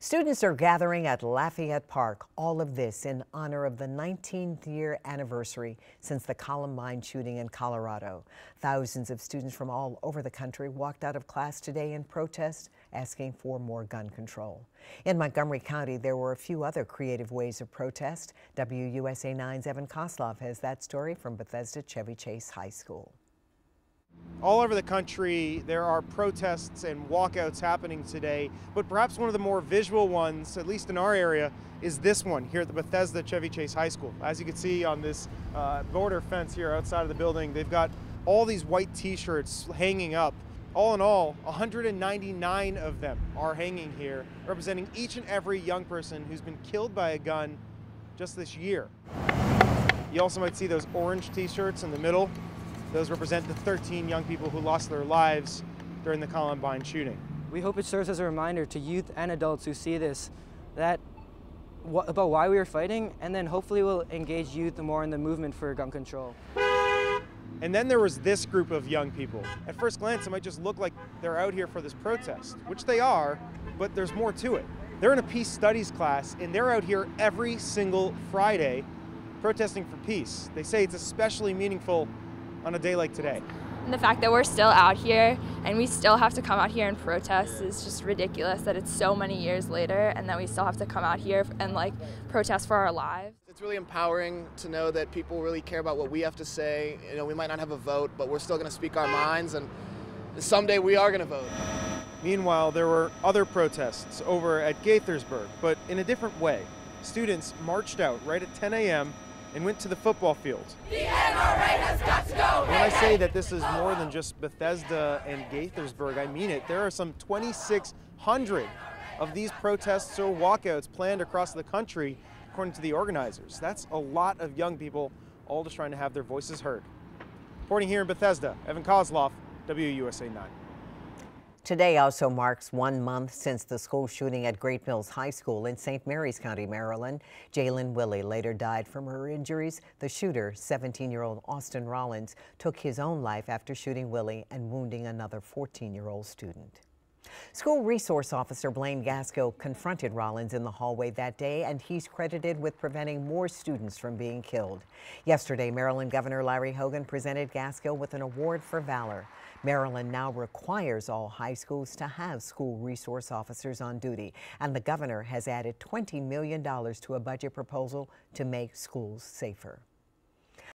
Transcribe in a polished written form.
Students are gathering at Lafayette Park, all of this in honor of the 19th year anniversary since the Columbine shooting in Colorado. Thousands of students from all over the country walked out of class today in protest, asking for more gun control. In Montgomery County, there were a few other creative ways of protest. WUSA 9's Evan Koslov has that story from Bethesda Chevy Chase High School. All over the country, there are protests and walkouts happening today, but perhaps one of the more visual ones, at least in our area, is this one here at the Bethesda Chevy Chase High School. As you can see on this border fence here outside of the building, they've got all these white t-shirts hanging up. All in all, 199 of them are hanging here, representing each and every young person who's been killed by a gun just this year. You also might see those orange t-shirts in the middle. Those represent the 13 young people who lost their lives during the Columbine shooting. We hope it serves as a reminder to youth and adults who see this about why we are fighting, and then hopefully we'll engage youth more in the movement for gun control. And then there was this group of young people. At first glance, it might just look like they're out here for this protest, which they are, but there's more to it. They're in a peace studies class, and they're out here every single Friday protesting for peace. They say it's especially meaningful on a day like today. And the fact that we're still out here and we still have to come out here and protest is just ridiculous, that it's so many years later and that we still have to come out here and protest for our lives. It's really empowering to know that people really care about what we have to say. You know, we might not have a vote, but we're still going to speak our minds, and someday we are going to vote. Meanwhile, there were other protests over at Gaithersburg, but in a different way. Students marched out right at 10 a.m. and went to the football field. The NRA has got to go! When I say that this is more than just Bethesda and Gaithersburg, I mean it. There are some 2,600 of these protests or walkouts planned across the country, according to the organizers. That's a lot of young people, all just trying to have their voices heard. Reporting here in Bethesda, Evan Koslov, WUSA 9. Today also marks 1 month since the school shooting at Great Mills High School in St. Mary's County, Maryland. Jalen Willie later died from her injuries. The shooter, 17-year-old Austin Rollins, took his own life after shooting Willie and wounding another 14-year-old student. School resource officer Blaine Gasco confronted Rollins in the hallway that day, and he's credited with preventing more students from being killed. Yesterday, Maryland Governor Larry Hogan presented Gasco with an award for valor. Maryland now requires all high schools to have school resource officers on duty, and the governor has added $20 million to a budget proposal to make schools safer.